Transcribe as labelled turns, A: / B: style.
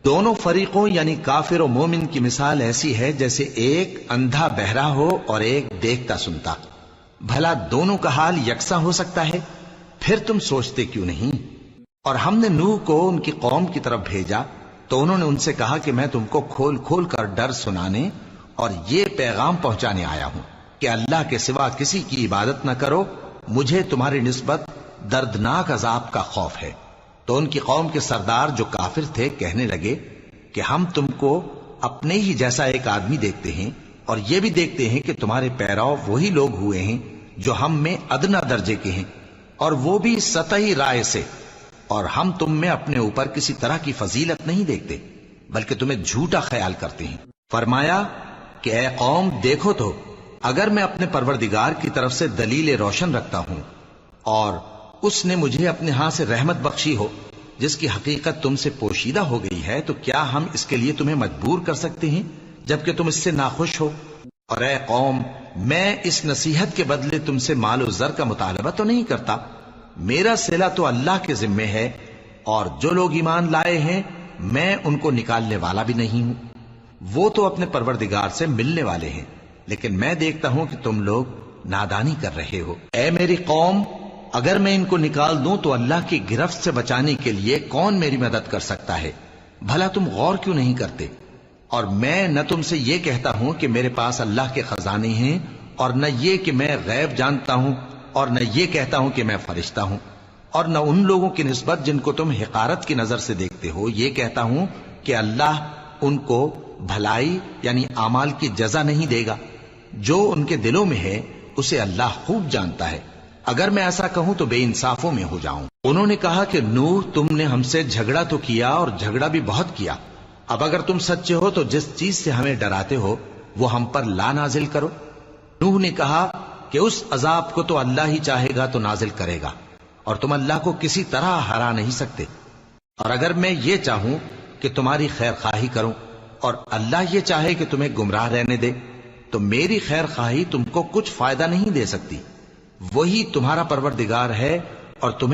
A: دونوں فریقوں یعنی کافر و مومن کی مثال ایسی ہے جیسے ایک اندھا بہرا ہو اور ایک دیکھتا سنتا. بھلا دونوں کا حال یکساں ہو سکتا ہے؟ پھر تم سوچتے کیوں نہیں؟ اور ہم نے نوح کو ان کی قوم کی طرف بھیجا تو انہوں نے ان سے کہا کہ میں تم کو کھول کھول کر ڈر سنانے اور یہ پیغام پہنچانے آیا ہوں کہ اللہ کے سوا کسی کی عبادت نہ کرو، مجھے تمہاری نسبت دردناک عذاب کا خوف ہے. تو ان کی قوم کے سردار جو کافر تھے کہنے لگے کہ ہم تم کو اپنے ہی جیسا ایک آدمی دیکھتے ہیں اور یہ بھی دیکھتے ہیں کہ تمہارے پیراؤ وہی لوگ ہوئے ہیں جو ہم میں ادنا درجے کے ہیں، اور وہ بھی سطحی رائے سے، اور ہم تم میں اپنے اوپر کسی طرح کی فضیلت نہیں دیکھتے بلکہ تمہیں جھوٹا خیال کرتے ہیں. فرمایا کہ اے قوم دیکھو تو، اگر میں اپنے پروردگار کی طرف سے دلیل روشن رکھتا ہوں اور اس نے مجھے اپنے ہاں سے رحمت بخشی ہو جس کی حقیقت تم سے پوشیدہ ہو گئی ہے، تو کیا ہم اس کے لیے تمہیں مجبور کر سکتے ہیں جبکہ تم اس سے ناخوش ہو؟ اور اے قوم، میں اس نصیحت کے بدلے تم سے مال و زر کا مطالبہ تو نہیں کرتا، میرا صلہ تو اللہ کے ذمے ہے، اور جو لوگ ایمان لائے ہیں میں ان کو نکالنے والا بھی نہیں ہوں، وہ تو اپنے پروردگار سے ملنے والے ہیں، لیکن میں دیکھتا ہوں کہ تم لوگ نادانی کر رہے ہو. اے میری قوم، اگر میں ان کو نکال دوں تو اللہ کی گرفت سے بچانے کے لیے کون میری مدد کر سکتا ہے؟ بھلا تم غور کیوں نہیں کرتے؟ اور میں نہ تم سے یہ کہتا ہوں کہ میرے پاس اللہ کے خزانے ہیں، اور نہ یہ کہ میں غیب جانتا ہوں، اور نہ یہ کہتا ہوں کہ میں فرشتہ ہوں، اور نہ ان لوگوں کی نسبت جن کو تم حقارت کی نظر سے دیکھتے ہو یہ کہتا ہوں کہ اللہ ان کو بھلائی یعنی اعمال کی جزا نہیں دے گا. جو ان کے دلوں میں ہے اسے اللہ خوب جانتا ہے. اگر میں ایسا کہوں تو بے انصافوں میں ہو جاؤں. انہوں نے کہا کہ نوح، تم نے ہم سے جھگڑا تو کیا اور جھگڑا بھی بہت کیا، اب اگر تم سچے ہو تو جس چیز سے ہمیں ڈراتے ہو وہ ہم پر لا نازل کرو. نوح نے کہا کہ اس عذاب کو تو اللہ ہی چاہے گا تو نازل کرے گا، اور تم اللہ کو کسی طرح ہرا نہیں سکتے. اور اگر میں یہ چاہوں کہ تمہاری خیر خواہی کروں اور اللہ یہ چاہے کہ تمہیں گمراہ رہنے دے تو میری خیر خواہی تم کو کچھ فائدہ نہیں دے سکتی. وہی تمہارا پروردگار ہے اور تمہیں